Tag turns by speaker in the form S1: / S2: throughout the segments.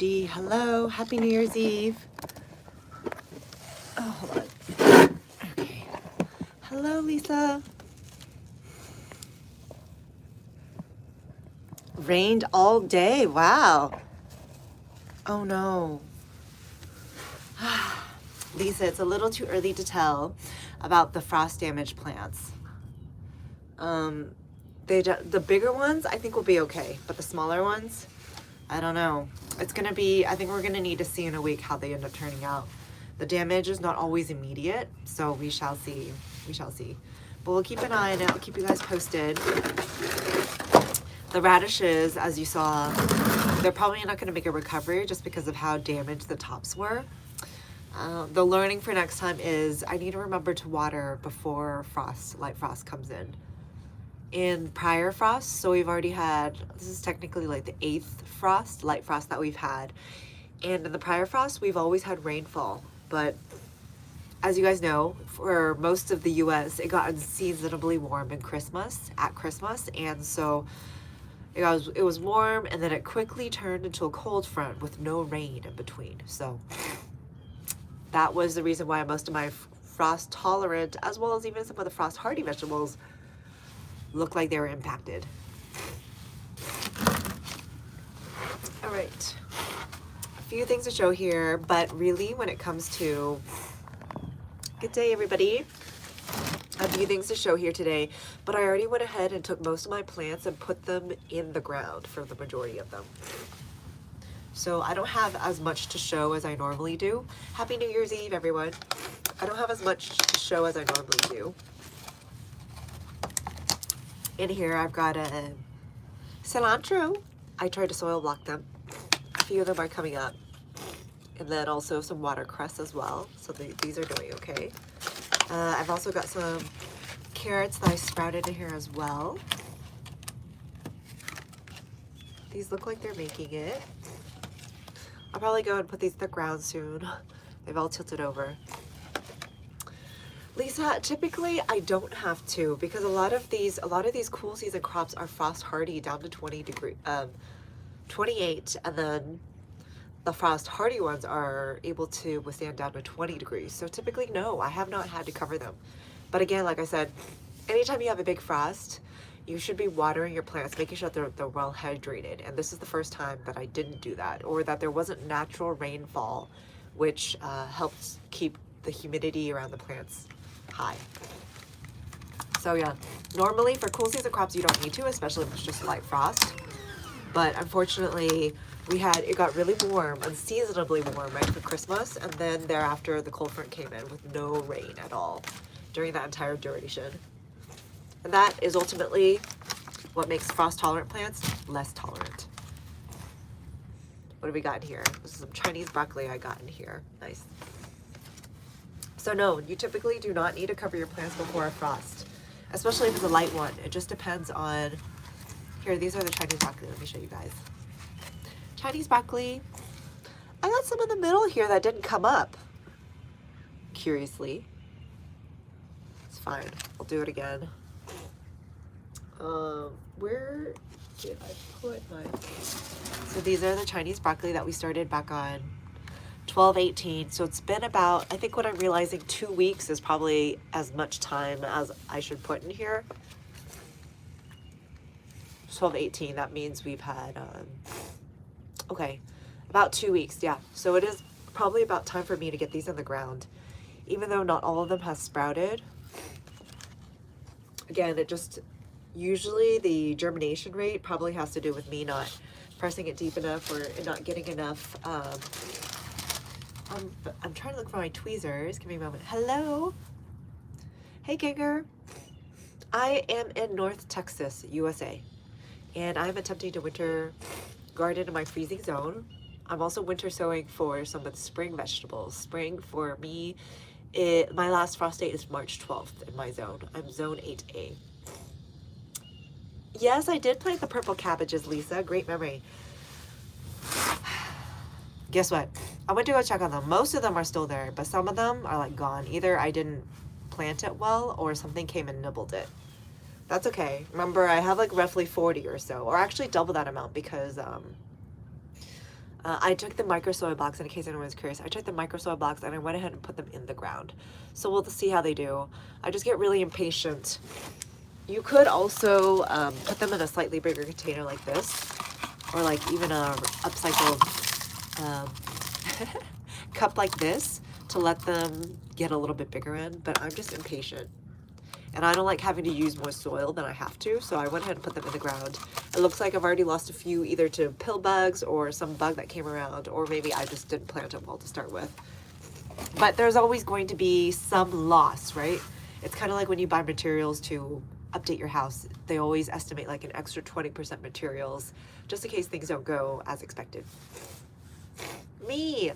S1: Hello, happy New Year's Eve. Oh, hold on. Okay. Hello, Lisa. Rained all day. Wow. Oh no. Lisa, it's a little too early to tell about the frost damaged plants. The bigger ones I think will be okay, but the smaller ones, I don't know. It's gonna be, I think we're gonna need to see in a week how they end up turning out. The damage is not always immediate, so we shall see. We shall see. But we'll keep an eye on it. We'll keep you guys posted. The radishes, as you saw, they're probably not gonna make a recovery just because of how damaged the tops were. The learning for next time is I need to remember to water before light frost comes in. In prior frosts, so we've already had, this is technically like the 8th light frost that we've had. And in the prior frost, we've always had rainfall. But as you guys know, for most of the US, it got unseasonably warm at Christmas. And so it was warm, and then it quickly turned into a cold front with no rain in between. So that was the reason why most of my frost tolerant, as well as even some of the frost hardy vegetables, look like they were impacted. All right, a few things to show here, but really when it comes to, good day everybody, a few things to show here today, but I already went ahead and took most of my plants and put them in the ground for the majority of them. So I don't have as much to show as I normally do. Happy New Year's Eve, everyone. I don't have as much to show as I normally do. In here, I've got a cilantro. I tried to soil block them. A few of them are coming up. And then also some watercress as well. So these are doing okay. I've also got some carrots that I sprouted in here as well. These look like they're making it. I'll probably go and put these in the ground soon. They've all tilted over. Lisa, typically I don't have to, because a lot of these cool season crops are frost hardy down to 28, and then the frost hardy ones are able to withstand down to 20 degrees. So typically, no, I have not had to cover them. But again, like I said, anytime you have a big frost, you should be watering your plants, making sure that they're well hydrated. And this is the first time that I didn't do that, or that there wasn't natural rainfall, which helps keep the humidity around the plants high. So yeah, normally for cool season crops you don't need to, especially if it's just light frost. But unfortunately, it got really warm, unseasonably warm right for Christmas, and then thereafter the cold front came in with no rain at all during that entire duration. And that is ultimately what makes frost tolerant plants less tolerant. What have we got in here? This is some Chinese broccoli I got in here. Nice. So no, you typically do not need to cover your plants before a frost, especially if it's a light one. It just depends on, here, these are the Chinese broccoli. Let me show you guys. Chinese broccoli. I got some in the middle here that didn't come up, curiously. It's fine, I'll do it again. Where did I put my, so these are the Chinese broccoli that we started back on 12/18. So it's been about, I think what I'm realizing, 2 weeks is probably as much time as I should put in here. 12/18, that means we've had, okay, about 2 weeks, yeah. So it is probably about time for me to get these in the ground, even though not all of them has sprouted. Again, usually the germination rate probably has to do with me not pressing it deep enough or not getting enough, I'm trying to look for my tweezers. Give me a moment. Hello. Hey, Ginger. I am in North Texas, USA, and I'm attempting to winter garden in my freezing zone. I'm also winter sowing for some of the spring vegetables. Spring for me, my last frost date is March 12th in my zone. I'm zone 8A. Yes, I did plant the purple cabbages, Lisa. Great memory. Guess what? I went to go check on them. Most of them are still there, but some of them are like gone. Either I didn't plant it well or something came and nibbled it. That's okay. Remember, I have like roughly 40 or so, or actually double that amount, because I took the micro soil blocks, in case anyone's curious, I took the micro soil blocks and I went ahead and put them in the ground. So we'll see how they do. I just get really impatient. You could also put them in a slightly bigger container like this, or like even a upcycled cup like this to let them get a little bit bigger in, but I'm just impatient. And I don't like having to use more soil than I have to, so I went ahead and put them in the ground. It looks like I've already lost a few, either to pill bugs or some bug that came around, or maybe I just didn't plant it well to start with. But there's always going to be some loss, right? It's kind of like when you buy materials to update your house. They always estimate like an extra 20% materials, just in case things don't go as expected. Me,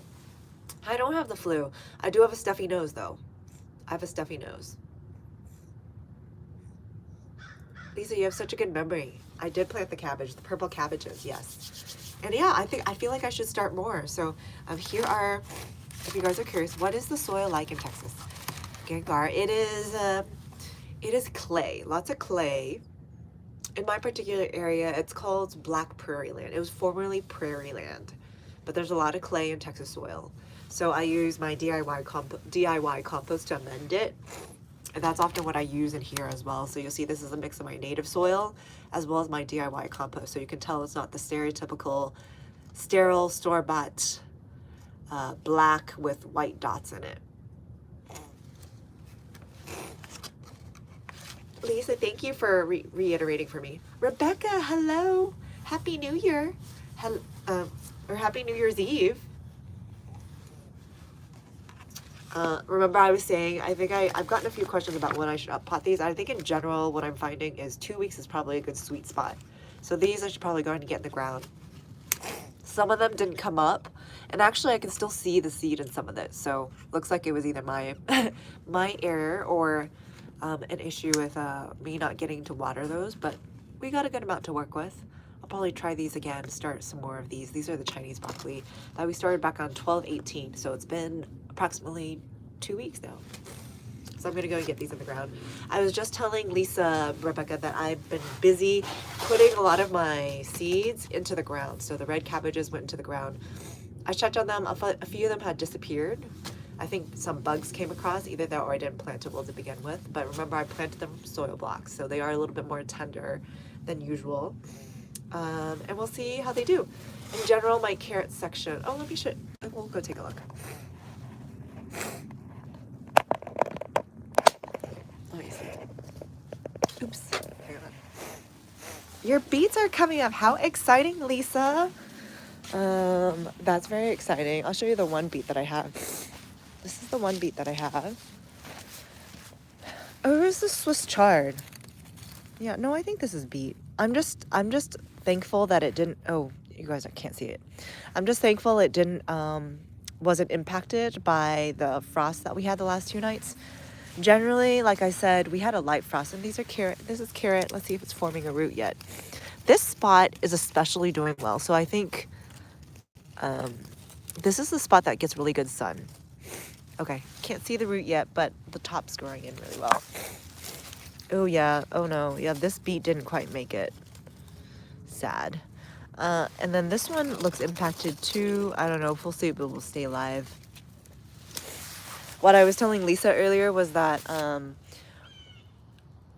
S1: I don't have the flu. I do have a stuffy nose though. I have a stuffy nose. Lisa, you have such a good memory. I did plant the cabbage, the purple cabbages, yes. And yeah, I feel like I should start more. So here are, if you guys are curious, what is the soil like in Texas? Gengar, it is clay, lots of clay. In my particular area, it's called Black Prairie Land. It was formerly Prairie Land, but there's a lot of clay in Texas soil. So I use my DIY compost to amend it. And that's often what I use in here as well. So you'll see this is a mix of my native soil as well as my DIY compost. So you can tell it's not the stereotypical sterile store-bought black with white dots in it. Lisa, thank you for reiterating for me. Rebecca, hello. Happy New Year. Or Happy New Year's Eve. Remember I was saying, I think I've gotten a few questions about when I should uppot these. I think in general, what I'm finding is 2 weeks is probably a good sweet spot. So these I should probably go ahead and get in the ground. Some of them didn't come up, and actually I can still see the seed in some of this. So looks like it was either my my error or an issue with me not getting to water those, but we got a good amount to work with. I'll probably try these again, start some more of these. These are the Chinese broccoli that we started back on 12/18, so it's been approximately 2 weeks now. So I'm gonna go and get these in the ground. I was just telling Lisa, Rebecca, that I've been busy putting a lot of my seeds into the ground. So the red cabbages went into the ground. I checked on them, a few of them had disappeared. I think some bugs came across, either that or I didn't plant it well to begin with. But remember, I planted them from soil blocks, so they are a little bit more tender than usual. And we'll see how they do. In general, my carrot section, oh, let me show, we'll go take a look. Let me see. Oops, hang on. Your beets are coming up. How exciting, Lisa. That's very exciting. I'll show you the one beet that I have. This is the one beet that I have. Oh, where's the Swiss chard? Yeah, no, I think this is beet. I'm just thankful that it didn't, oh, you guys can't see it. I'm just thankful it didn't, wasn't impacted by the frost that we had the last 2 nights. Generally, like I said, we had a light frost, and these are carrot. This is carrot. Let's see if it's forming a root yet. This spot is especially doing well. So I think this is the spot that gets really good sun. Okay, can't see the root yet, but the top's growing in really well. Oh yeah, oh no, yeah, this beet didn't quite make it. Sad. And then this one looks impacted too. I don't know if we'll see if it will stay alive. What I was telling Lisa earlier was that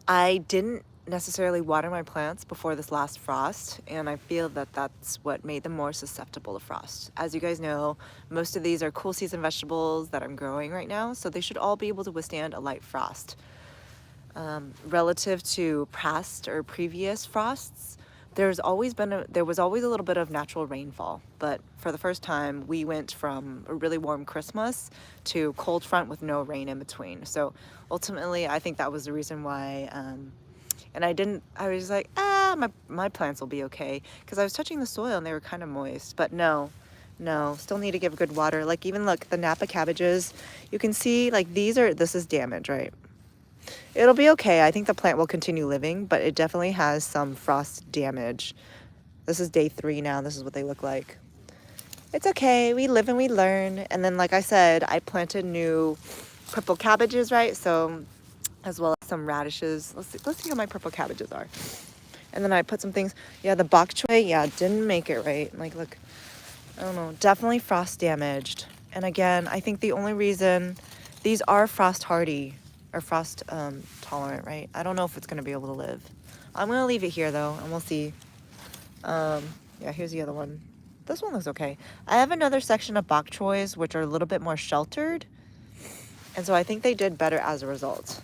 S1: I didn't necessarily water my plants before this last frost, and I feel that that's what made them more susceptible to frost. As you guys know, most of these are cool season vegetables that I'm growing right now, so they should all be able to withstand a light frost. Relative to past or previous frosts, there was always a little bit of natural rainfall, but for the first time we went from a really warm Christmas to cold front with no rain in between. So ultimately I think that was the reason why and I was like, my plants will be okay, because I was touching the soil and they were kind of moist. But no, still need to give good water. Like even look, the Napa cabbages, you can see like this is damage, right? It'll be okay. I think the plant will continue living, but it definitely has some frost damage. This is day 3 now. This is what they look like. It's okay. We live and we learn. And then, like I said, I planted new purple cabbages, right? So, as well as some radishes. Let's see how my purple cabbages are. And then I put some things. Yeah, the bok choy, yeah, didn't make it right. Like, look. I don't know, definitely frost damaged. And again, I think the only reason these are frost hardy or frost tolerant, right? I don't know if it's gonna be able to live. I'm gonna leave it here though, and we'll see. Yeah, here's the other one. This one looks okay. I have another section of bok choys, which are a little bit more sheltered. And so I think they did better as a result.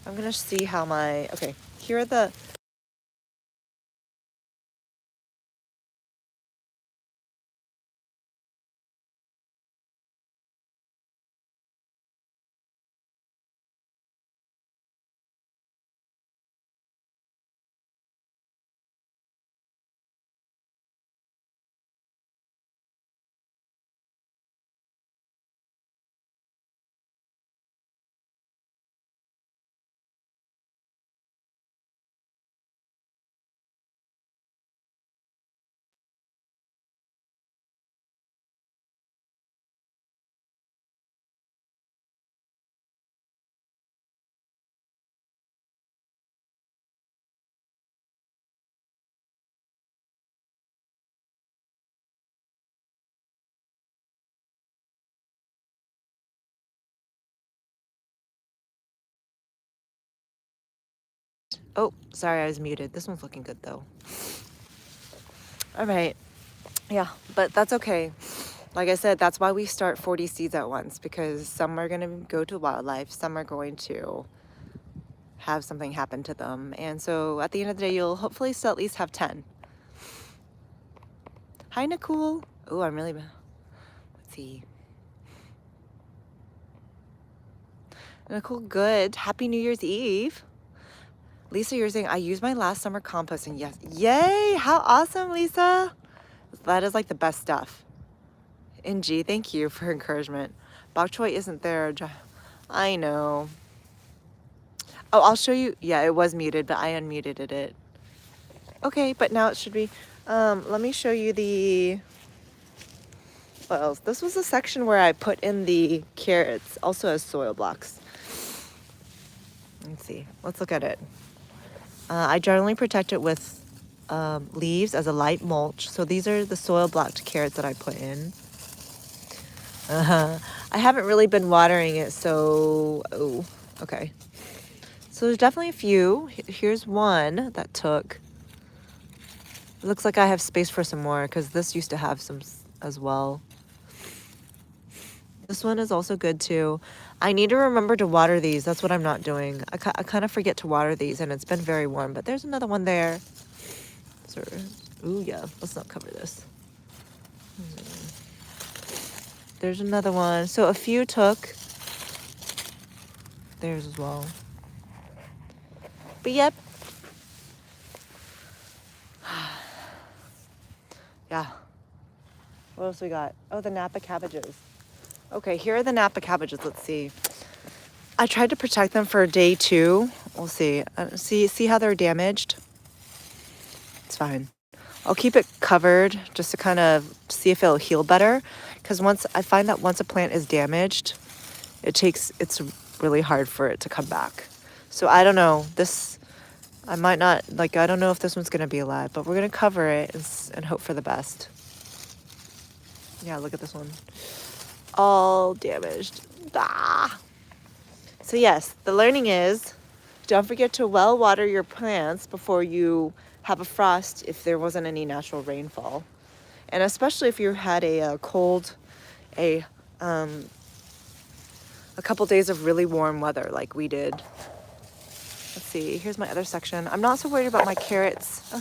S1: I'm gonna see how my, okay, here are the, oh, sorry, I was muted. This one's looking good though. All right, yeah, but that's okay. Like I said, that's why we start 40 seeds at once, because some are gonna go to wildlife, some are going to have something happen to them. And so at the end of the day, you'll hopefully still at least have 10. Hi, Nicole. Oh, I'm really, let's see. Nicole, good. Happy New Year's Eve. Lisa, you're saying, I used my last summer composting. Yes. Yay. How awesome, Lisa. That is like the best stuff. NG, thank you for encouragement. Bok choy isn't there. I know. Oh, I'll show you. Yeah, it was muted, but I unmuted it. Okay, but now it should be. Let me show you the, what else? This was a section where I put in the carrots, also as soil blocks. Let's see. Let's look at it. I generally protect it with leaves as a light mulch. So these are the soil blocked carrots that I put in. I haven't really been watering it, so, oh, okay. So there's definitely a few. Here's one that took. It looks like I have space for some more because this used to have some as well. This one is also good too. I need to remember to water these. That's what I'm not doing. I kind of forget to water these, and it's been very warm, but there's another one there. So, ooh, yeah, let's not cover this. There's another one. So a few took. There's as well. But yep. Yeah. What else we got? Oh, the Napa cabbages. Okay, here are the Napa cabbages. Let's see. I tried to protect them for day 2. We'll see. See how they're damaged? It's fine. I'll keep it covered just to kind of see if it'll heal better. Because I find that once a plant is damaged, it's really hard for it to come back. So I don't know. I might not, I don't know if this one's going to be alive, but we're going to cover it and hope for the best. Yeah, look at this one. All damaged. Ah. So yes, the learning is, don't forget to well water your plants before you have a frost if there wasn't any natural rainfall. And especially if you had a couple days of really warm weather like we did. Let's see, here's my other section. I'm not so worried about my carrots. Oh,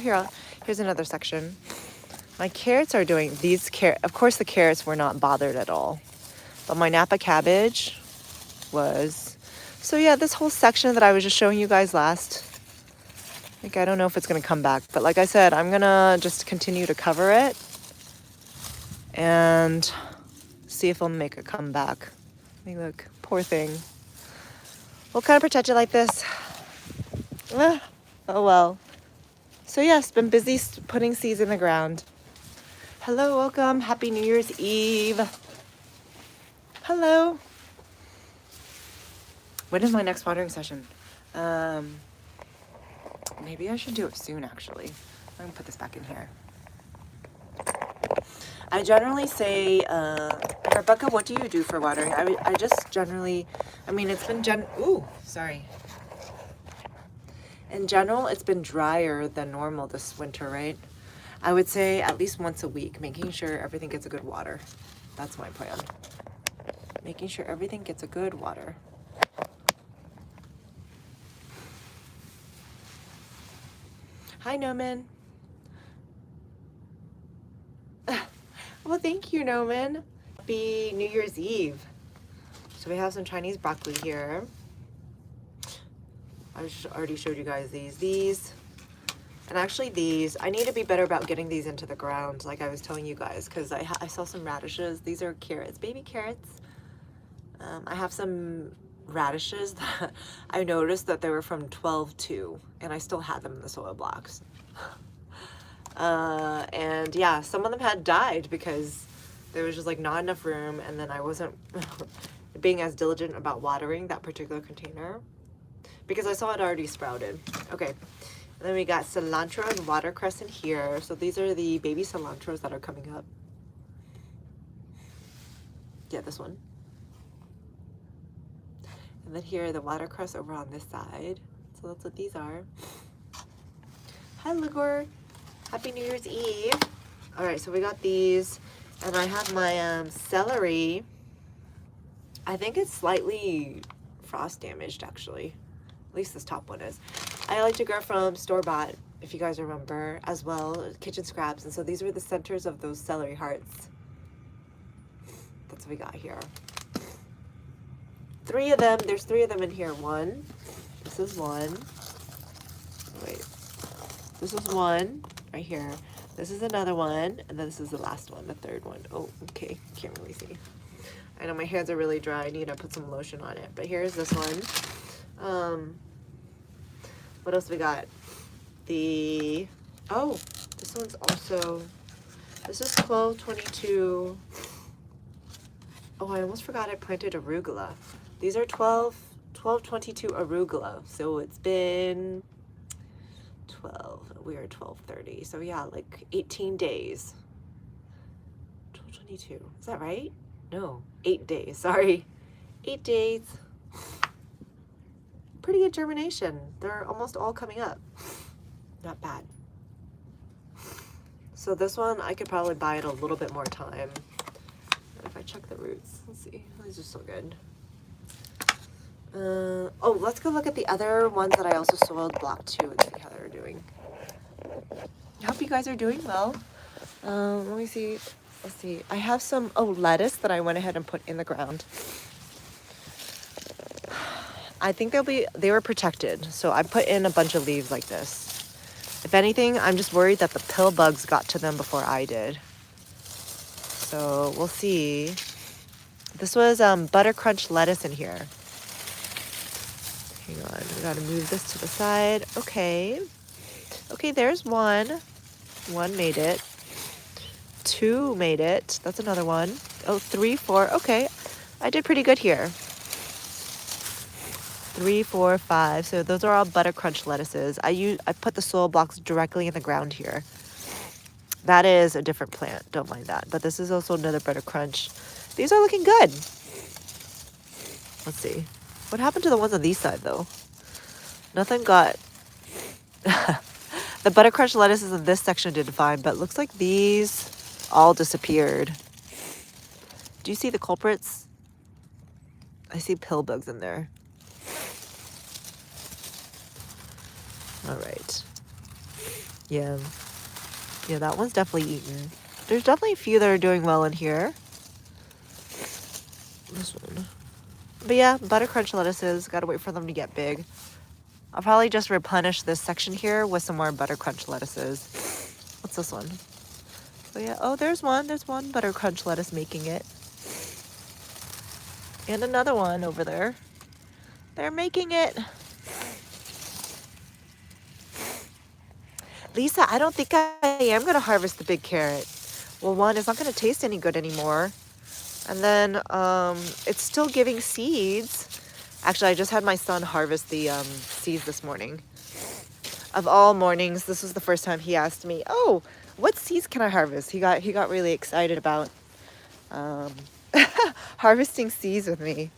S1: here's another section. My carrots are doing, of course the carrots were not bothered at all. But my Napa cabbage was. So yeah, this whole section that I was just showing you guys last, I don't know if it's gonna come back, but like I said, I'm gonna just continue to cover it and see if it'll make a comeback. Hey, look, poor thing. We'll kind of protect it like this. Oh well. So yes, been busy putting seeds in the ground. Hello, welcome. Happy New Year's Eve. Hello. When is my next watering session? Maybe I should do it soon, actually. I'm gonna put this back in here. I generally say, Rebecca, what do you do for watering? I just generally, I mean, it's been ooh, sorry. In general, it's been drier than normal this winter, right? I would say at least once a week, making sure everything gets a good water. That's my plan. Making sure everything gets a good water. Hi, Noman. Well, thank you, Noman. Happy New Year's Eve. So we have some Chinese broccoli here. I already showed you guys these. And actually these, I need to be better about getting these into the ground, like I was telling you guys, because I saw some radishes. These are carrots, baby carrots. I have some radishes that I noticed that they were from 12-2, and I still had them in the soil blocks. And yeah, some of them had died because there was just like not enough room, and then I wasn't being as diligent about watering that particular container because I saw it already sprouted. Okay, and then we got cilantro and watercress in here. So these are the baby cilantros that are coming up. Yeah, this one. And then here, the watercress over on this side. So that's what these are. Hi, Ligor. Happy New Year's Eve. All right, so we got these. And I have my celery. I think it's slightly frost damaged, actually. At least this top one is. I like to grow from store-bought, if you guys remember, as well, kitchen scraps. And so these were the centers of those celery hearts. That's what we got here. 3 of them. There's 3 of them in here. One. This is one. Wait. This is one right here. This is another one. And then this is the last one, the 3rd one. Oh, okay. Can't really see. I know my hands are really dry. I need to put some lotion on it. But here's this one. What else we got? Oh, this one's also, this is 12-22. Oh, I almost forgot I planted arugula. These are 12-22 arugula. So it's been 12, we are 12:30. So yeah, like 18 days. 12-22, is that right? No, 8 days, sorry. 8 days. Pretty good germination. They're almost all coming up. Not bad. So this one, I could probably buy it a little bit more time. If I check the roots, let's see. These are so good. Oh, let's go look at the other ones that I also soiled block too and see how they're doing. I hope you guys are doing well. Let me see. Let's see. I have some, lettuce that I went ahead and put in the ground. I think they were protected. So I put in a bunch of leaves like this. If anything, I'm just worried that the pill bugs got to them before I did. So we'll see. This was butter crunch lettuce in here. Hang on, we gotta move this to the side. Okay. Okay, there's one. One made it. 2 made it. That's another one. Oh, 3, 4. Okay. I did pretty good here. 3, 4, 5. So those are all butter crunch lettuces. I put the soil blocks directly in the ground here. That is a different plant. Don't mind that. But this is also another butter crunch. These are looking good. Let's see. What happened to the ones on these side though? Nothing got... The butter crunch lettuces in this section did fine, but it looks like these all disappeared. Do you see the culprits? I see pill bugs in there. All right. Yeah. Yeah, that one's definitely eaten. There's definitely a few that are doing well in here. This one. But yeah, butter crunch lettuces. Gotta wait for them to get big. I'll probably just replenish this section here with some more butter crunch lettuces. What's this one? Oh yeah, oh there's one butter crunch lettuce making it. And another one over there. They're making it. Lisa, I don't think I am gonna harvest the big carrot. Well, one, it's not gonna taste any good anymore. And then it's still giving seeds. Actually, I just had my son harvest the seeds this morning. Of all mornings, this was the first time he asked me, oh, what seeds can I harvest? He got really excited about harvesting seeds with me.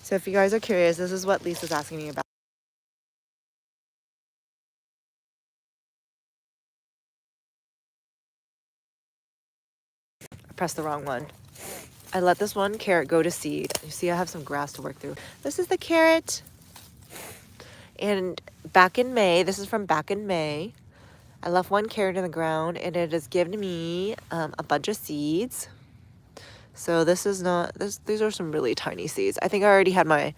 S1: So if you guys are curious, this is what Lisa's asking me about. I pressed the wrong one. I let this one carrot go to seed. You see, I have some grass to work through. This is the carrot. And back in May, this is from back in May, I left one carrot in the ground and it has given me a bunch of seeds. So this is not, these are some really tiny seeds. I think I already had my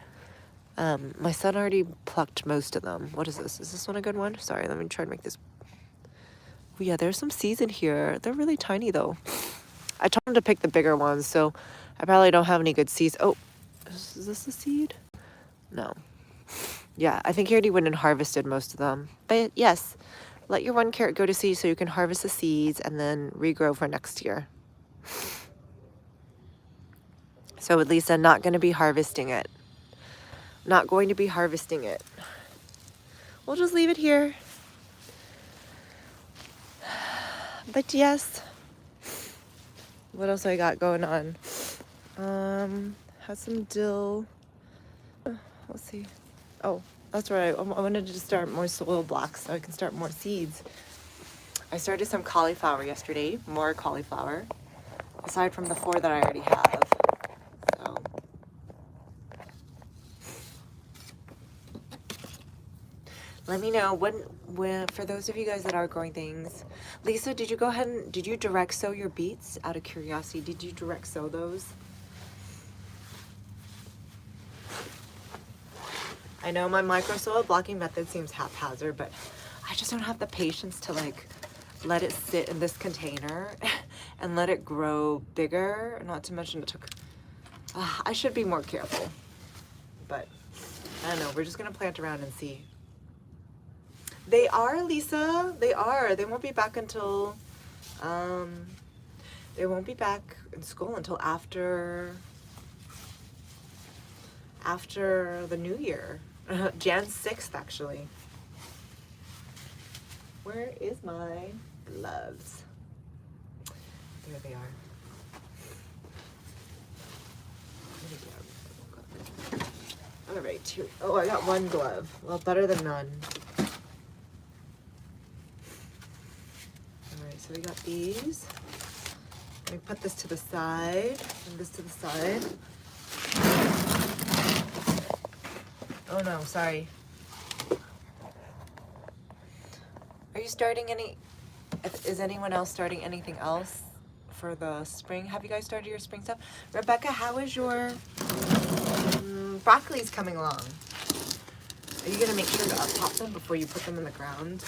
S1: son already plucked most of them. What is this? Is this one a good one? Sorry, let me try to make this. Oh, yeah, there's some seeds in here. They're really tiny though. I told him to pick the bigger ones, so I probably don't have any good seeds. Oh, is this a seed? No. Yeah, I think he already went and harvested most of them. But yes, let your one carrot go to seed so you can harvest the seeds and then regrow for next year. So with Lisa, not going to be harvesting it. Not going to be harvesting it. We'll just leave it here. But yes, what else I got going on? Have some dill. Let's see. Oh, that's right. I wanted to start more soil blocks so I can start more seeds. I started some cauliflower yesterday, more cauliflower, aside from the 4 that I already have. So let me know when for those of you guys that are growing things. Lisa, did you go ahead and did you direct sow your beets? Out of curiosity, did you direct sow those? I know my micro soil blocking method seems haphazard, but I just don't have the patience to like let it sit in this container and let it grow bigger. Not to mention it took, I should be more careful, but I don't know. We're just gonna plant around and see. They are, Lisa, they are. They won't be back until, they won't be back in school until after the new year. Jan 6th, actually. Where is my gloves? There they are. All right, here. Oh, I got one glove. Well, better than none. All right, so we got these. Let me put this to the side and this to the side. Oh no, sorry. Are you starting any, is anyone else starting anything else for the spring? Have you guys started your spring stuff? Rebecca, how is your broccoli's coming along? Are you gonna make sure to pop them before you put them in the ground?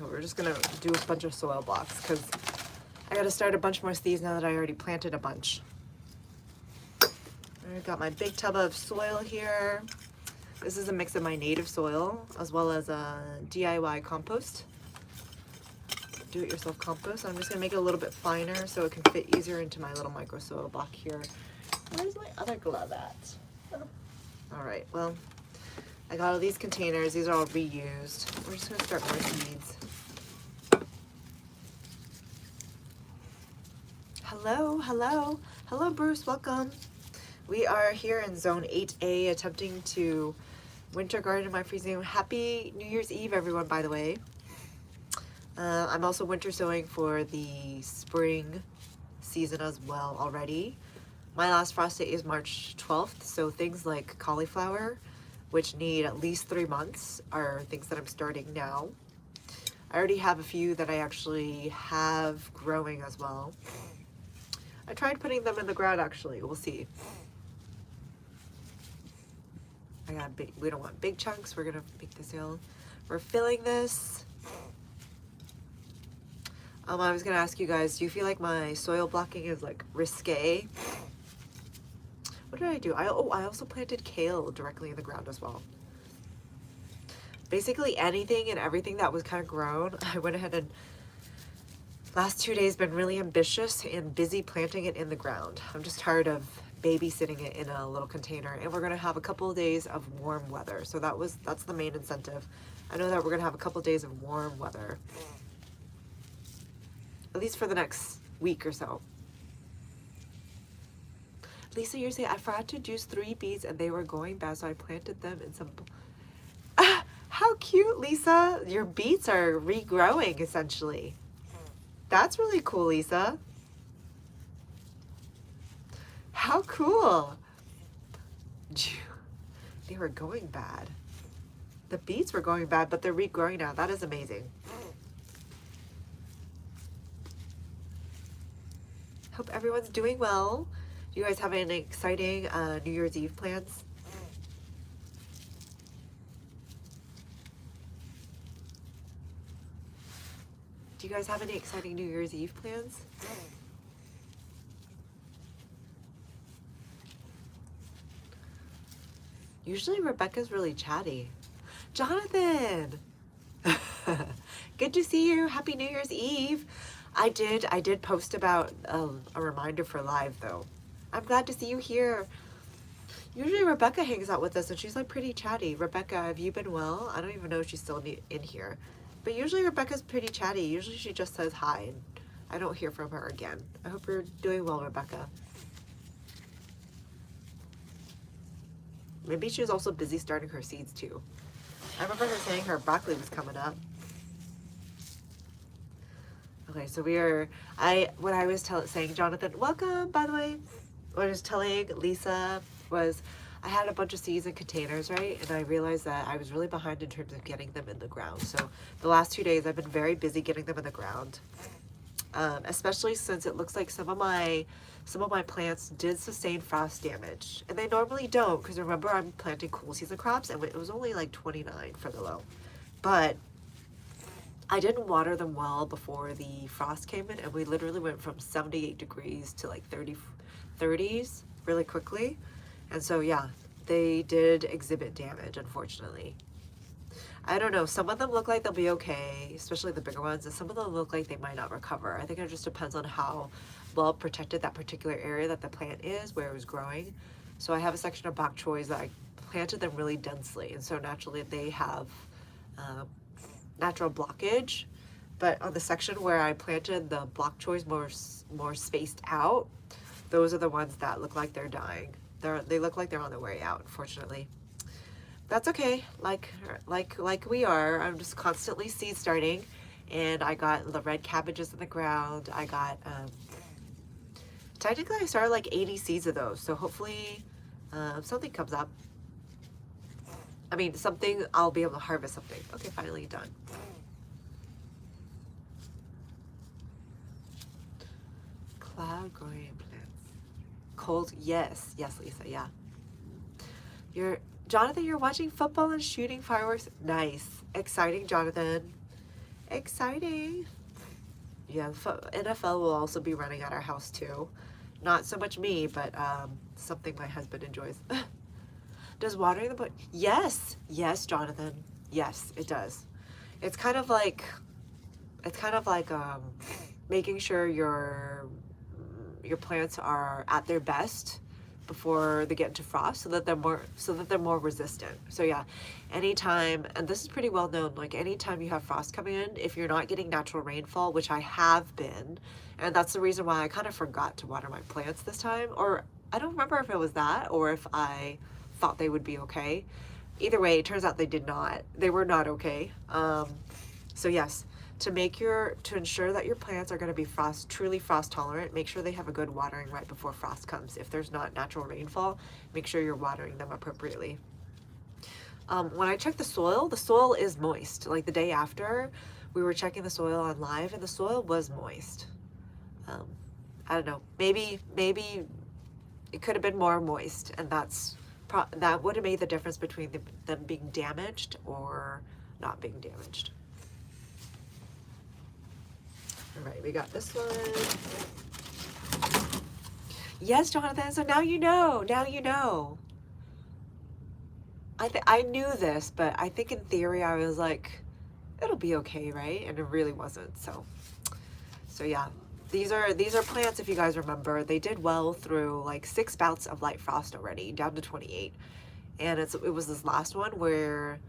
S1: Oh, we're just gonna do a bunch of soil blocks because I gotta start a bunch more seeds now that I already planted a bunch. I've got my big tub of soil here. This is a mix of my native soil as well as a DIY compost. Do-it-yourself compost. I'm just gonna make it a little bit finer so it can fit easier into my little micro soil block here. Where's my other glove at? Oh. All right, well, I got all these containers. These are all reused. We're just gonna start more seeds. Hello, hello. Hello, Bruce, welcome. We are here in zone 8A attempting to winter garden in my freezing. Happy New Year's Eve, everyone, by the way. I'm also winter sowing for the spring season as well already. My last frost date is March 12th, so things like cauliflower, which need at least 3 months, are things that I'm starting now. I already have a few that I actually have growing as well. I tried putting them in the ground actually, we'll see. I got big, we don't want big chunks, we're gonna make this hill. We're filling this. I was gonna ask you guys, do you feel like my soil blocking is like risque? What did I do? I also planted kale directly in the ground as well. Basically anything and everything that was kind of grown, I went ahead and last 2 days been really ambitious and busy planting it in the ground. I'm just tired of babysitting it in a little container, and we're gonna have a couple of days of warm weather. So that's the main incentive. I know that we're gonna have a couple of days of warm weather. at least for the next week or so. Lisa, you're saying I forgot to juice 3 beets and they were going bad, so I planted them in some. Ah, how cute, Lisa! Your beets are regrowing essentially. That's really cool, Lisa. How cool! They were going bad. The beets were going bad, but they're regrowing now. That is amazing. Hope everyone's doing well. Do you guys have any exciting New Year's Eve plans? Do you guys have any exciting New Year's Eve plans? Usually Rebecca's really chatty. Jonathan! Good to see you. Happy New Year's Eve. I did post about a reminder for live though. I'm glad to see you here. Usually Rebecca hangs out with us and she's like pretty chatty. Rebecca, have you been well? I don't even know if she's still in here. But usually Rebecca's pretty chatty. Usually she just says hi and I don't hear from her again. I hope you're doing well, Rebecca. Maybe she was also busy starting her seeds too. I remember her saying her broccoli was coming up. Okay, so what I was saying, Jonathan, welcome, by the way. What I was telling Lisa was I had a bunch of seeds in containers, right? And I realized that I was really behind in terms of getting them in the ground. So the last 2 days I've been very busy getting them in the ground. Especially since it looks like some of my plants did sustain frost damage. And they normally don't, because remember I'm planting cool season crops and it was only like 29 for the low. But I didn't water them well before the frost came in and we literally went from 78 degrees to like 30s really quickly. And so yeah, they did exhibit damage, unfortunately. I don't know, some of them look like they'll be okay, especially the bigger ones, and some of them look like they might not recover. I think it just depends on how well protected that particular area that the plant is, where it was growing. So I have a section of bok choys that I planted them really densely, and so naturally they have natural blockage. But on the section where I planted the bok choys more spaced out, those are the ones that look like they're dying. They look like they're on their way out, unfortunately. That's okay, like we are. I'm just constantly seed starting, and I got the red cabbages in the ground. I got, technically I started like 80 seeds of those, so hopefully something comes up. I mean, I'll be able to harvest something. Okay, finally done. Cloud growing plants. Cold, yes, Lisa, yeah. Jonathan, you're watching football and shooting fireworks. Nice. Exciting, Jonathan. Exciting. Yeah, NFL will also be running at our house too. Not so much me, but something my husband enjoys. Does watering the plant? Yes, Jonathan. Yes, it does. It's kind of like making sure your plants are at their best before they get into frost, so that they're more resistant. So yeah, anytime, and this is pretty well known, like anytime you have frost coming in, if you're not getting natural rainfall, which I have been, and that's the reason why I kind of forgot to water my plants this time, or I don't remember if it was that or if I thought they would be okay. Either way, it turns out they were not okay. So yes, to ensure that your plants are going to be truly frost tolerant, make sure they have a good watering right before frost comes. If there's not natural rainfall, make sure you're watering them appropriately. When I check the soil is moist. Like the day after, we were checking the soil on live and the soil was moist. I don't know, maybe it could have been more moist, and that would have made the difference between them being damaged or not being damaged. All right, we got this one. Yes, Jonathan, so now you know. I knew this, but I think in theory I was like, it'll be okay, right? And it really wasn't, so yeah. These are plants, if you guys remember, they did well through like 6 bouts of light frost already, down to 28. And it was this last one where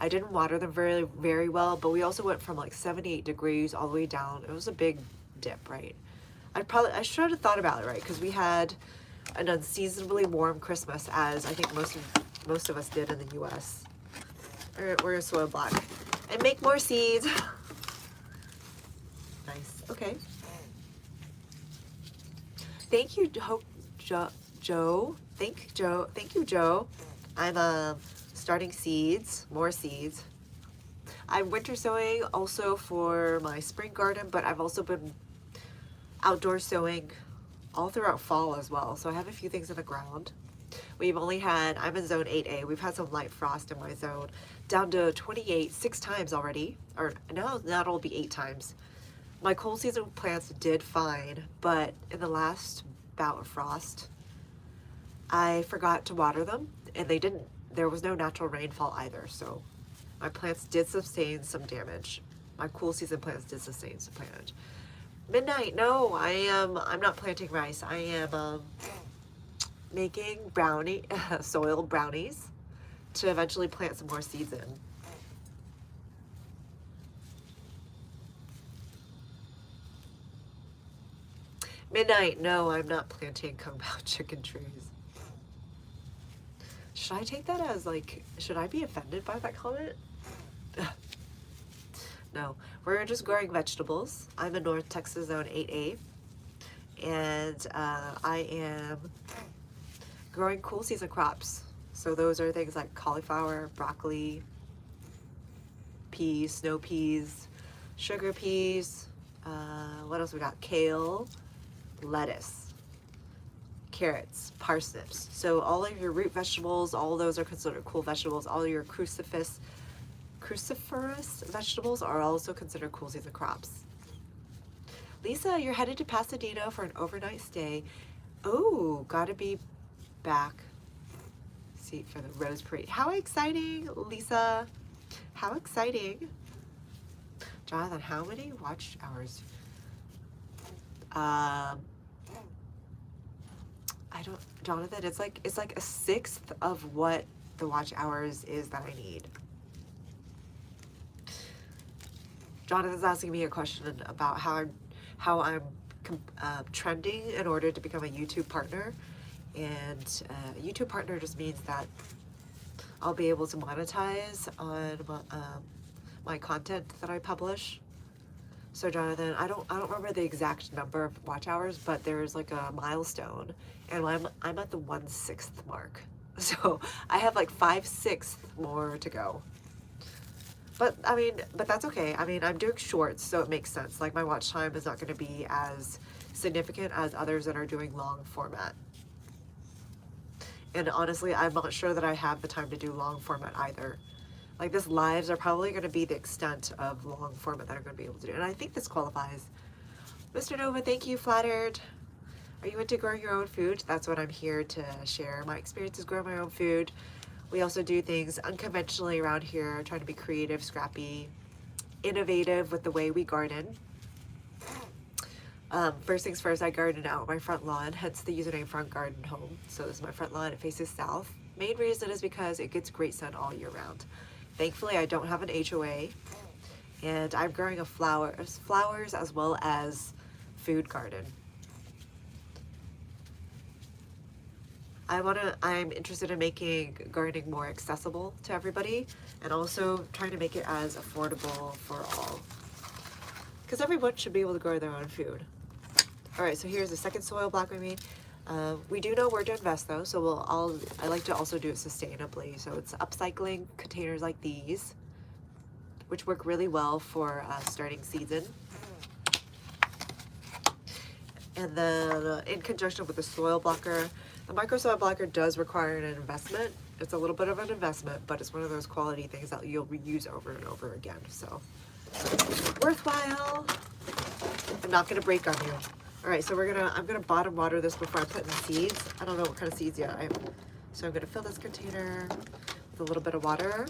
S1: I didn't water them very, very well, but we also went from like 78 degrees all the way down. It was a big dip, right? I should have thought about it, right? Because we had an unseasonably warm Christmas, as I think most of us did in the U.S. We're gonna soil black and make more seeds. Nice. Okay. Thank you, Joe. Thank you, Joe. I'm starting seeds, more seeds. I'm winter sowing also for my spring garden, but I've also been outdoor sowing all throughout fall as well. So I have a few things in the ground. I'm in zone 8A. We've had some light frost in my zone, down to 28, 6 times already. Or now it'll be 8 times. My cold season plants did fine, but in the last bout of frost, I forgot to water them, and there was no natural rainfall either, so my plants did sustain some damage. My cool season plants did sustain some damage. Midnight, no, I'm not planting rice. I am making soil brownies to eventually plant some more seeds in. Midnight, no, I'm not planting Kung Pao chicken trees. Should I take that as should I be offended by that comment? No, we're just growing vegetables. I'm in North Texas Zone 8A, and I am growing cool season crops. So those are things like cauliflower, broccoli, peas, snow peas, sugar peas, what else we got? Kale, lettuce, carrots, parsnips. So all of your root vegetables, all of those are considered cool vegetables. All your cruciferous vegetables are also considered cool season crops. Lisa, you're headed to Pasadena for an overnight stay. Oh, gotta be back. See for the Rose Parade. How exciting, Lisa. How exciting. Jonathan, how many watch hours? Jonathan, it's like a sixth of what the watch hours is that I need. Jonathan's asking me a question about how I'm trending in order to become a YouTube partner, and YouTube partner just means that I'll be able to monetize on my content that I publish. So Jonathan, I don't remember the exact number of watch hours, but there's like a milestone, and I'm at the 1/6 mark. So I have like 5/6 more to go. But that's okay. I mean, I'm doing shorts, so it makes sense. Like my watch time is not going to be as significant as others that are doing long format. And honestly, I'm not sure that I have the time to do long format either. Like this lives are probably going to be the extent of long format that I'm going to be able to do. And I think this qualifies. Mr. Nova, thank you, flattered. Are you into growing your own food? That's what I'm here to share. My experience is growing my own food. We also do things unconventionally around here, trying to be creative, scrappy, innovative with the way we garden. First things first, I garden out my front lawn, hence the username Front Garden Home. So this is my front lawn, it faces south. Main reason is because it gets great sun all year round. Thankfully, I don't have an HOA, and I'm growing flowers as well as food garden. I'm interested in making gardening more accessible to everybody, and also trying to make it as affordable for all. Because everyone should be able to grow their own food. All right, so here's the second soil block we made. We do know where to invest though, so I like to also do it sustainably. So it's upcycling containers like these, which work really well for starting season. And then in conjunction with the soil blocker, the micro soil blocker does require an investment. It's a little bit of an investment, but it's one of those quality things that you'll reuse over and over again. So worthwhile. I'm not gonna break on you. All right, so I'm gonna bottom water this before I put in seeds. I don't know what kind of seeds yet I have. So I'm gonna fill this container with a little bit of water.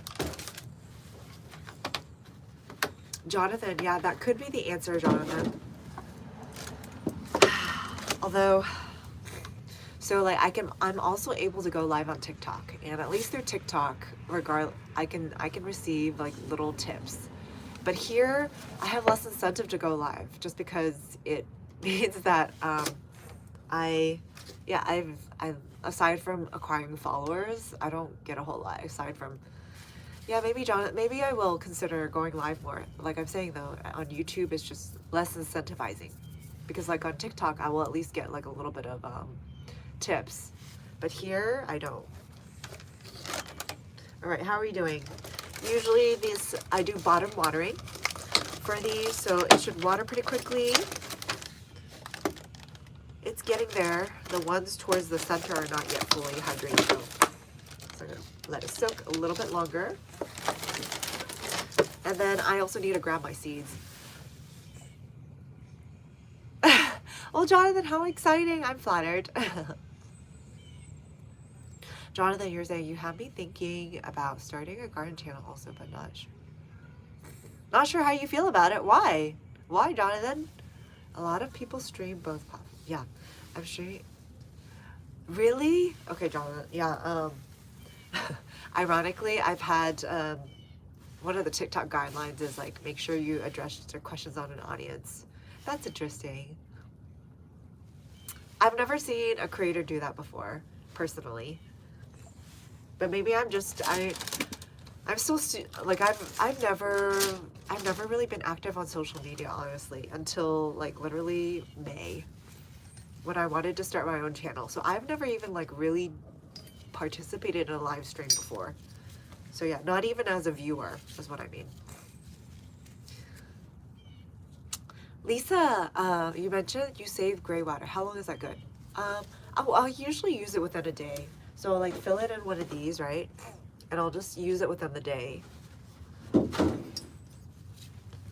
S1: Jonathan, yeah, that could be the answer, Jonathan. Although, so like I'm also able to go live on TikTok, and at least through TikTok, I can receive like little tips. But here, I have less incentive to go live just because it means that I've aside from acquiring followers, I don't get a whole lot aside from, yeah, maybe John, maybe I will consider going live more. Like I'm saying though, on YouTube it's just less incentivizing, because like on TikTok I will at least get like a little bit of tips, but here I don't. All right, how are you doing? Usually these, I do bottom watering for these, so it should water pretty quickly. It's getting there. The ones towards the center are not yet fully hydrated though. So I'm gonna let it soak a little bit longer. And then I also need to grab my seeds. Well, Jonathan, how exciting. I'm flattered. Jonathan, you're saying you have me thinking about starting a garden channel also, but not sure how you feel about it. Why? Why, Jonathan? A lot of people stream both. Yeah, I'm streaming. Really? Okay, Jonathan. Yeah. Ironically, I've had one of the TikTok guidelines is like make sure you address their questions on an audience. That's interesting. I've never seen a creator do that before, personally. But maybe I'm still like I've never really been active on social media honestly until like literally May, when I wanted to start my own channel. So I've never even like really participated in a live stream before. So yeah, not even as a viewer is what I mean. Lisa, you mentioned you save gray water. How long is that good? I'll usually use it within a day. So like fill it in one of these, right? And I'll just use it within the day. I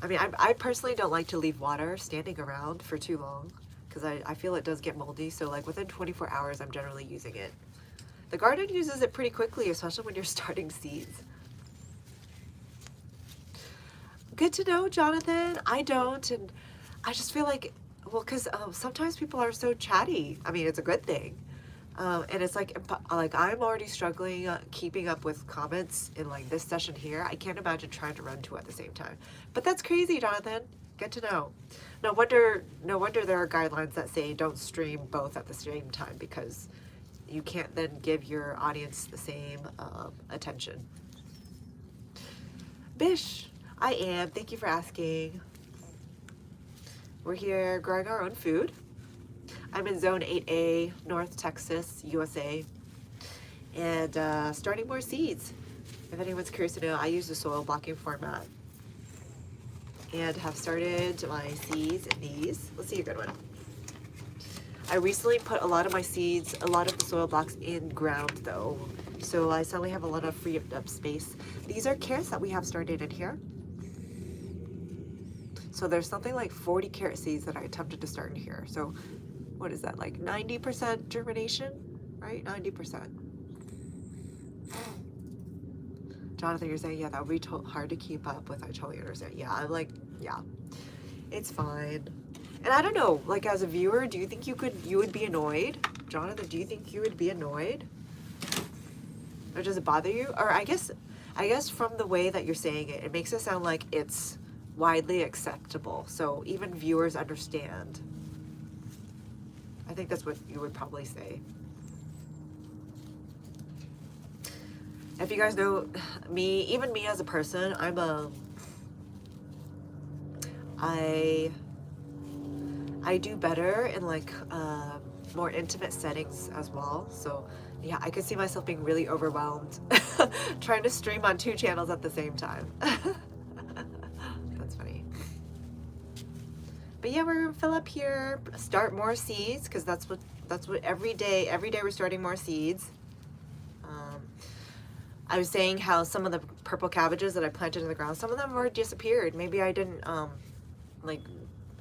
S1: mean, I personally don't like to leave water standing around for too long because I feel it does get moldy. So like within 24 hours, I'm generally using it. The garden uses it pretty quickly, especially when you're starting seeds. Good to know, Jonathan. I don't, and I just feel like, well, because sometimes people are so chatty. I mean, it's a good thing. And it's like I'm already struggling keeping up with comments in like this session here. I can't imagine trying to run two at the same time. But that's crazy, Jonathan. Good to know. No wonder there are guidelines that say don't stream both at the same time, because you can't then give your audience the same attention. Bish, I am. Thank you for asking. We're here growing our own food. I'm in Zone 8A, North Texas, USA, and starting more seeds. If anyone's curious to know, I use the soil blocking format and have started my seeds in these. Let's see a good one. I recently put a lot of my seeds, a lot of the soil blocks in ground though, so I suddenly have a lot of free up space. These are carrots that we have started in here. So there's something like 40 carrot seeds that I attempted to start in here. So what is that, like 90% germination, right? 90%. Jonathan, you're saying, yeah, that would be hard to keep up with. I totally understand. Yeah, I'm like, yeah, it's fine. And I don't know, like as a viewer, do you think you would be annoyed? Jonathan, do you think you would be annoyed? Or does it bother you? Or I guess from the way that you're saying it, it makes it sound like it's widely acceptable. So even viewers understand. I think that's what you would probably say. If you guys know me, even me as a person, I do better in like more intimate settings as well. So yeah, I could see myself being really overwhelmed trying to stream on 2 channels at the same time. That's funny. But yeah, we're gonna fill up here, start more seeds, because that's what every day we're starting more seeds. I was saying how some of the purple cabbages that I planted in the ground, some of them have already disappeared. Maybe I didn't like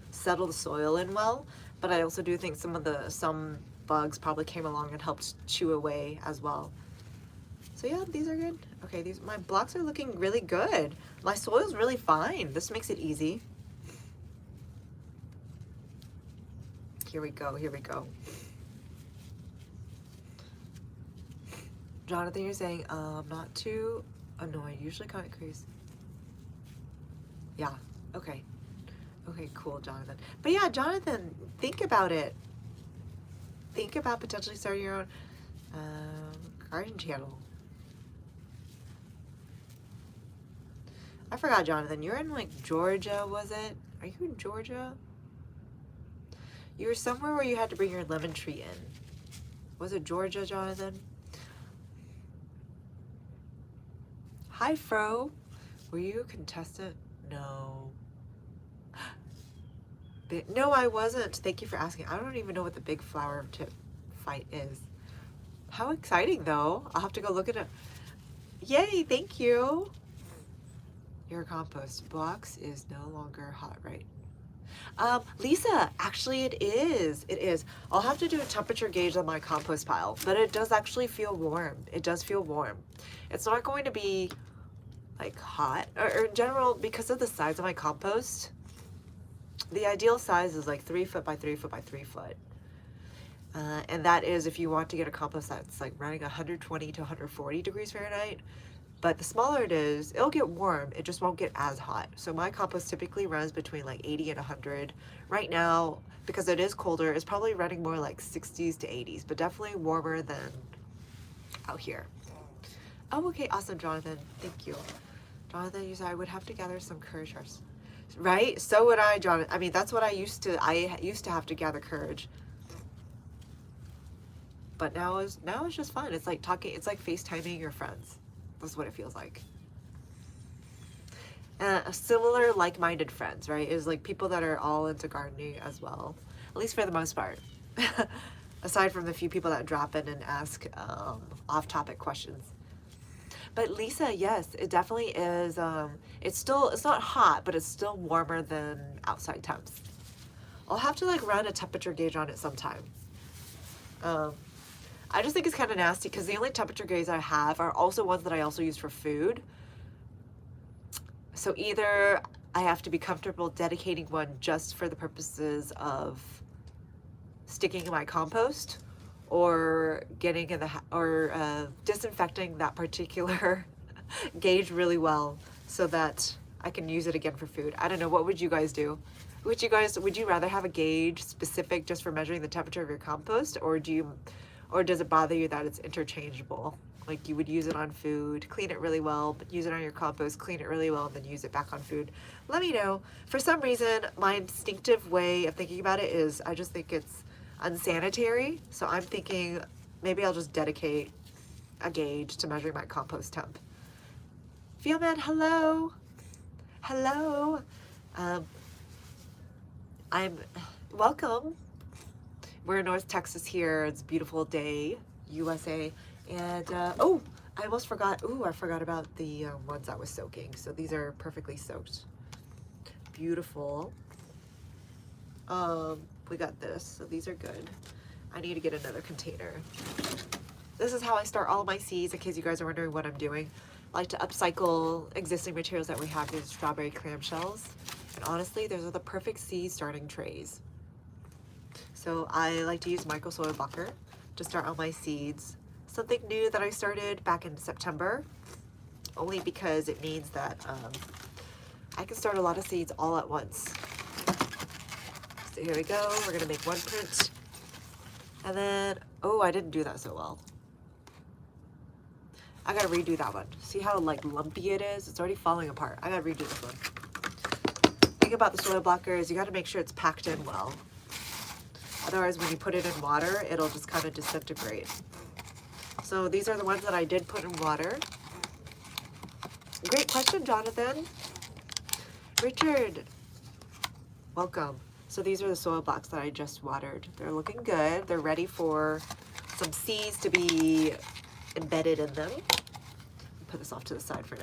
S1: settle the soil in well, but I also do think some bugs probably came along and helped chew away as well. So yeah, these are good. Okay, my blocks are looking really good. My soil's really fine. This makes it easy. Here we go, here we go. Jonathan, you're saying, not too annoyed. Usually kind of crazy. Yeah. Okay. Okay, cool, Jonathan. But yeah, Jonathan, think about it. Think about potentially starting your own garden channel. I forgot, Jonathan. You're in like Georgia, was it? Are you in Georgia? You were somewhere where you had to bring your lemon tree in. Was it Georgia, Jonathan? Hi, Fro. Were you a contestant? No. No, I wasn't. Thank you for asking. I don't even know what the big flower tip fight is. How exciting, though. I'll have to go look at it. Yay, thank you. Your compost box is no longer hot, right? Lisa, actually it is. It is. I'll have to do a temperature gauge on my compost pile, but it does actually feel warm. It does feel warm. It's not going to be like hot, or in general, because of the size of my compost, the ideal size is like 3 foot by 3 foot by 3 foot. And that is if you want to get a compost that's like running 120 to 140 degrees Fahrenheit. But the smaller it is, it'll get warm. It just won't get as hot. So my compost typically runs between like 80 and 100. Right now, because it is colder, it's probably running more like 60s to 80s, but definitely warmer than out here. Oh, okay, awesome, Jonathan. Thank you. Jonathan, you said I would have to gather some courage, right? So would I, Jonathan. I mean, that's what I used to have to gather courage. But now it's just fun. It's like talking. It's like FaceTiming your friends. That's what it feels like. Similar, like-minded friends, right? Is like people that are all into gardening as well, at least for the most part. Aside from the few people that drop in and ask off-topic questions. But Lisa, yes, it definitely is. It's not hot, but it's still warmer than outside temps. I'll have to like run a temperature gauge on it sometime. I just think it's kind of nasty because the only temperature gauges I have are also ones that I also use for food. So either I have to be comfortable dedicating one just for the purposes of sticking in my compost, or getting in or disinfecting that particular gauge really well so that I can use it again for food. I don't know. What would you guys do? Would you rather have a gauge specific just for measuring the temperature of your compost, or does it bother you that it's interchangeable? Like you would use it on food, clean it really well, but use it on your compost, clean it really well, and then use it back on food. Let me know. For some reason, my instinctive way of thinking about it is I just think it's unsanitary. So I'm thinking maybe I'll just dedicate a gauge to measuring my compost temp. Feelman, hello. Hello. I'm welcome. We're in North Texas here. It's a beautiful day, USA. And oh, I almost forgot. Ooh, I forgot about the ones that was soaking. So these are perfectly soaked. Beautiful. We got this. So these are good. I need to get another container. This is how I start all of my seeds, in case you guys are wondering what I'm doing. I like to upcycle existing materials that we have. These strawberry clamshells. And honestly, those are the perfect seed starting trays. So I like to use micro soil blocker to start all my seeds. Something new that I started back in September, only because it means that I can start a lot of seeds all at once. So here we go. We're gonna make one print. And then, oh, I didn't do that so well. I gotta redo that one. See how like lumpy it is? It's already falling apart. I gotta redo this one. The thing about the soil blocker is you gotta make sure it's packed in well. Otherwise, when you put it in water, it'll just kind of disintegrate. So these are the ones that I did put in water. Great question, Jonathan. Richard, welcome. So these are the soil blocks that I just watered. They're looking good. They're ready for some seeds to be embedded in them. Put this off to the side for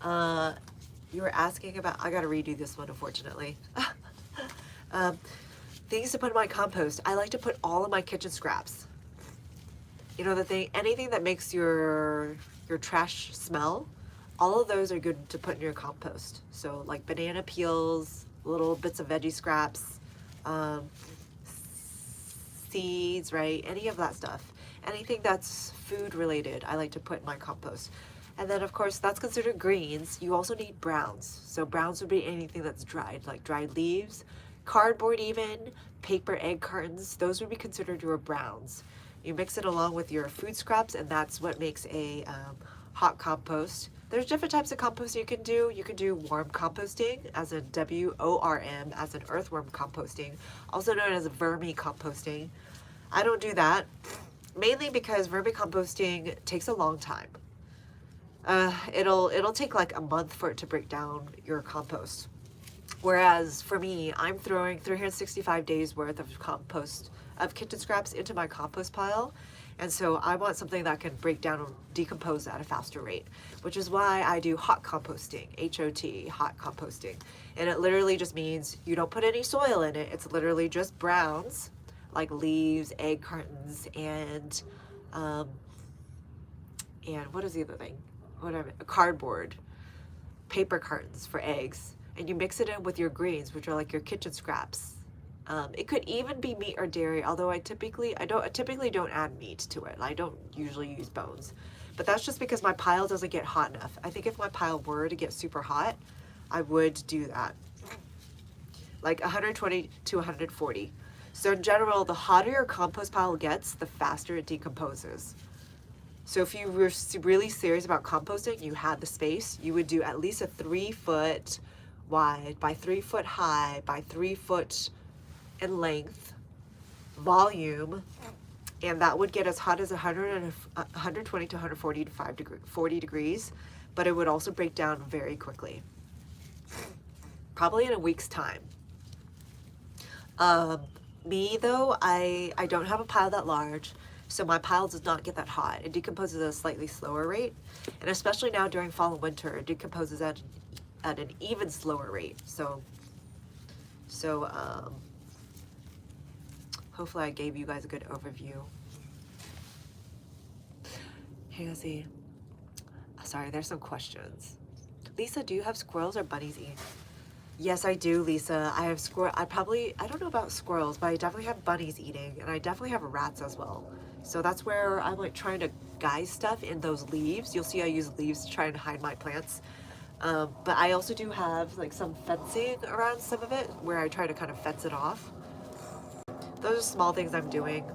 S1: now. You were asking about, I gotta redo this one, unfortunately. Things to put in my compost. I like to put all of my kitchen scraps. You know, anything that makes your trash smell, all of those are good to put in your compost. So like banana peels, little bits of veggie scraps, seeds, right? Any of that stuff. Anything that's food related, I like to put in my compost. And then of course that's considered greens. You also need browns. So browns would be anything that's dried, like dried leaves, cardboard even, paper egg cartons. Those would be considered your browns. You mix it along with your food scraps, and that's what makes a hot compost. There's different types of compost you can do. You can do warm composting, as in WORM, as in earthworm composting, also known as vermicomposting. I don't do that, mainly because vermicomposting takes a long time. It'll take like a month for it to break down your compost. Whereas for me, I'm throwing 365 days worth of kitchen scraps into my compost pile. And so I want something that can break down and decompose at a faster rate, which is why I do hot composting, HOT, hot composting. And it literally just means you don't put any soil in it. It's literally just browns, like leaves, egg cartons, and what is the other thing? Whatever, cardboard, paper cartons for eggs. And you mix it in with your greens, which are like your kitchen scraps. It could even be meat or dairy, although I typically don't add meat to it. I don't usually use bones, but that's just because my pile doesn't get hot enough. I think if my pile were to get super hot, I would do that, like 120 to 140. So in general, the hotter your compost pile gets, the faster it decomposes. So if you were really serious about composting, you had the space, you would do at least a 3 foot wide by 3 foot high by 3 foot in length volume, and that would get as hot as 120 to 140 to 40 degrees, but it would also break down very quickly, probably in a week's time. Me though, I don't have a pile that large, so my pile does not get that hot. It decomposes at a slightly slower rate, and especially now during fall and winter, it decomposes at an even slower rate. So hopefully I gave you guys a good overview. Hey, let's see. Sorry, there's some questions. Lisa, do you have squirrels or bunnies eating? Yes, I do, Lisa. I have I don't know about squirrels, but I definitely have bunnies eating, and I definitely have rats as well. So that's where I'm like trying to guise stuff in those leaves. You'll see I use leaves to try and hide my plants. But I also do have like some fencing around some of it where I try to kind of fence it off. Those are small things I'm doing.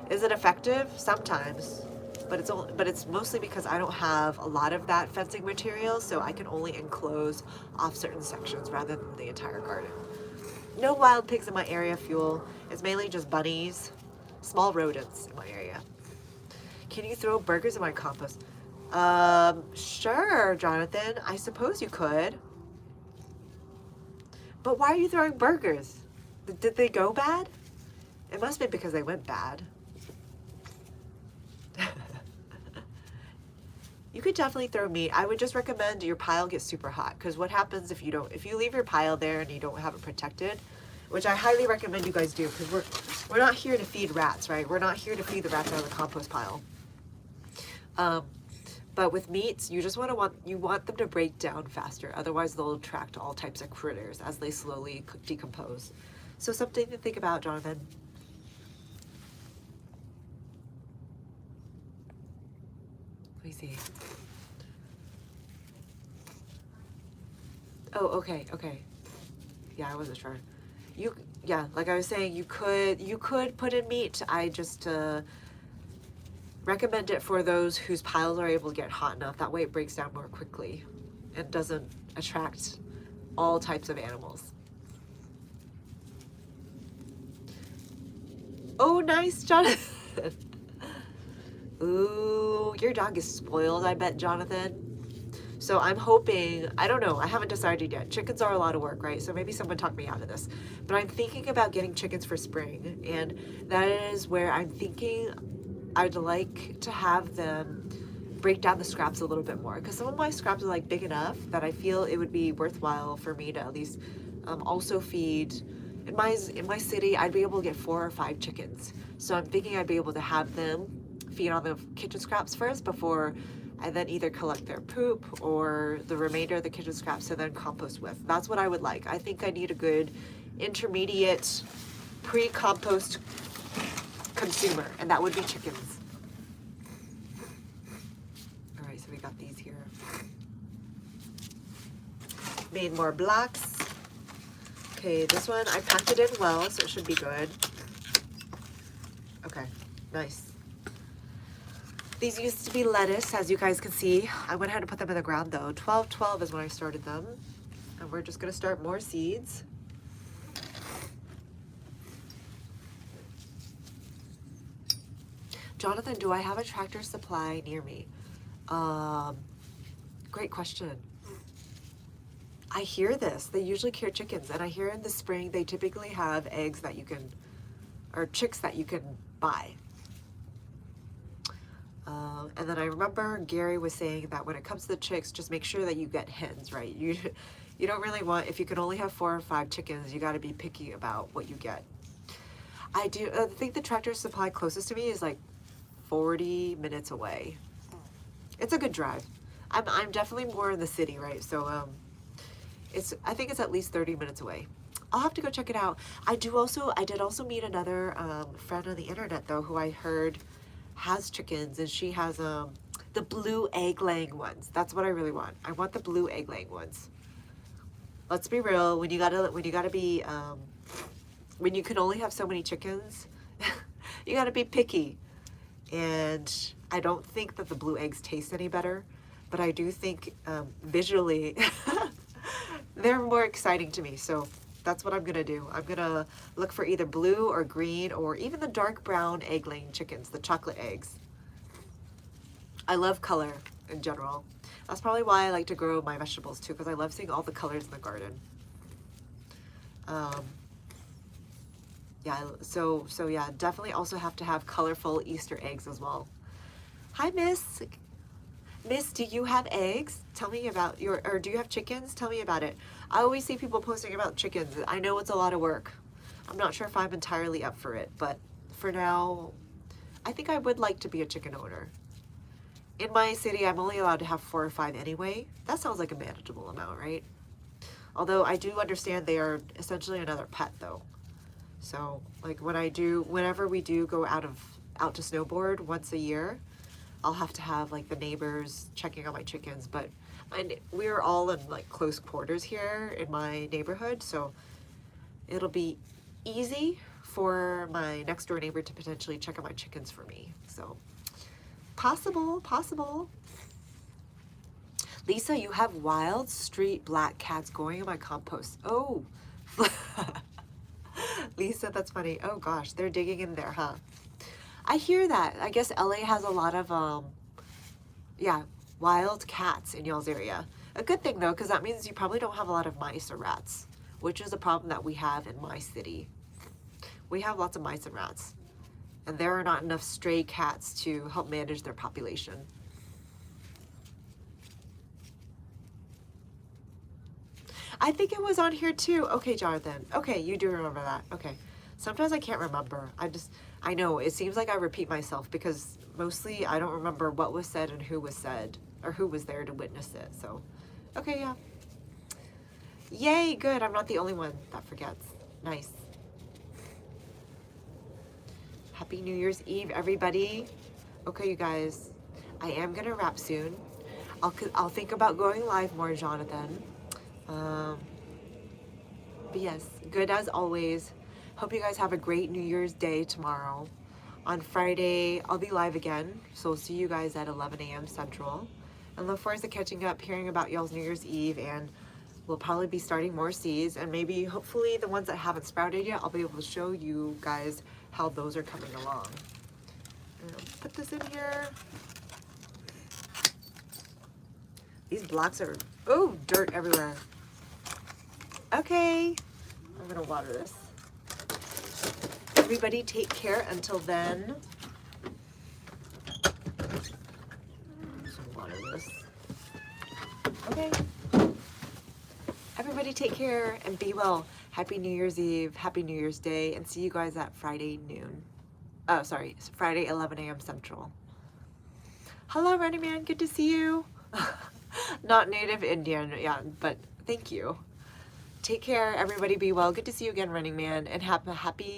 S1: Is it effective? Sometimes, but it's mostly because I don't have a lot of that fencing material, so I can only enclose off certain sections rather than the entire garden. No wild pigs in my area, Fuel. It's mainly just bunnies, small rodents in my area. Can you throw burgers in my compost? Sure, Jonathan. I suppose you could. But why are you throwing burgers? Did they go bad? It must be because they went bad. You could definitely throw meat. I would just recommend your pile gets super hot, because what happens if you leave your pile there and you don't have it protected, which I highly recommend you guys do, because we're not here to feed rats, right? We're not here to feed the rats out of the compost pile. But with meats, you want them to break down faster. Otherwise, they'll attract all types of critters as they slowly decompose. So something to think about, Jonathan. Let me see. Oh, okay. Yeah, I wasn't sure. Like I was saying, you could put in meat. I just recommend it for those whose piles are able to get hot enough. That way it breaks down more quickly and doesn't attract all types of animals. Oh, nice, Jonathan. Ooh, your dog is spoiled, I bet, Jonathan. So I'm hoping, I don't know, I haven't decided yet. Chickens are a lot of work, right? So maybe someone talked me out of this. But I'm thinking about getting chickens for spring, and that is where I'm thinking I'd like to have them break down the scraps a little bit more, because some of my scraps are like big enough that I feel it would be worthwhile for me to at least also feed. In my city, I'd be able to get 4 or 5 chickens. So I'm thinking I'd be able to have them feed on the kitchen scraps first before I then either collect their poop or the remainder of the kitchen scraps to then compost with. That's what I would like. I think I need a good intermediate pre-compost consumer, and that would be chickens. All right, so we got these here. made more blocks. Okay, this one, I packed it in well, so it should be good. Okay, nice. These used to be lettuce, as you guys can see. I went ahead and put them in the ground though. 12/12 is when I started them. And we're just gonna start more seeds. Jonathan, do I have a Tractor Supply near me? Great question. I hear this. They usually carry chickens, and I hear in the spring they typically have eggs that you can, or chicks that you can buy. And then I remember Gary was saying that when it comes to the chicks, just make sure that you get hens, right? You don't really want, if you can only have 4 or 5 chickens, you got to be picky about what you get. I think the Tractor Supply closest to me is like 40 minutes away. It's a good drive. I'm definitely more in the city, right? So I think it's at least 30 minutes away. I'll have to go check it out. I did also meet another friend on the internet though, who I heard has chickens, and she has the blue egg laying ones. That's what I really want. I want the blue egg laying ones. Let's be real. When you can only have so many chickens, you gotta be picky. And I don't think that the blue eggs taste any better, but I do think visually they're more exciting to me. So that's what I'm gonna do. I'm gonna look for either blue or green or even the dark brown egg laying chickens, the chocolate eggs. I love color in general. That's probably why I like to grow my vegetables too, because I love seeing all the colors in the garden. Yeah, so yeah, definitely also have to have colorful Easter eggs as well. Hi, Miss. Miss, do you have eggs? Tell me about or do you have chickens? Tell me about it. I always see people posting about chickens. I know it's a lot of work. I'm not sure if I'm entirely up for it, but for now, I think I would like to be a chicken owner. In my city, I'm only allowed to have 4 or 5 anyway. That sounds like a manageable amount, right? Although I do understand they are essentially another pet though. So like whenever we do go out to snowboard once a year, I'll have to have like the neighbors checking on my chickens, but we're all in like close quarters here in my neighborhood, so it'll be easy for my next door neighbor to potentially check on my chickens for me. So possible. Lisa, you have wild street black cats going in my compost. Oh, Lisa, that's funny. Oh gosh, they're digging in there, huh? I hear that. I guess LA has a lot of, yeah, wild cats in y'all's area. A good thing though, because that means you probably don't have a lot of mice or rats, which is a problem that we have in my city. We have lots of mice and rats, and there are not enough stray cats to help manage their population. I think it was on here too. Okay, Jonathan. Okay, you do remember that. Okay. Sometimes I can't remember. I know it seems like I repeat myself because mostly I don't remember what was said and who was said or who was there to witness it. So, okay, yeah. Yay, good. I'm not the only one that forgets. Nice. Happy New Year's Eve, everybody. Okay, you guys, I am gonna wrap soon. I'll think about going live more, Jonathan. But yes, good as always. Hope you guys have a great New Year's Day tomorrow. On Friday, I'll be live again, so I'll see you guys at 11 a.m. Central. And look forward to catching up, hearing about y'all's New Year's Eve, and we'll probably be starting more seeds, and maybe, hopefully, the ones that haven't sprouted yet, I'll be able to show you guys how those are coming along. And I'll put this in here. These blocks are, oh, dirt everywhere. Okay, I'm gonna water this. Everybody take care until then. Just water this. Okay. Everybody take care and be well. Happy New Year's Eve, Happy New Year's Day, and see you guys at Friday noon. Oh, sorry, Friday 11 a.m. Central. Hello, Running Man, good to see you. Not native Indian, yeah, but thank you. Take care, everybody be well. Good to see you again, Running Man, and happy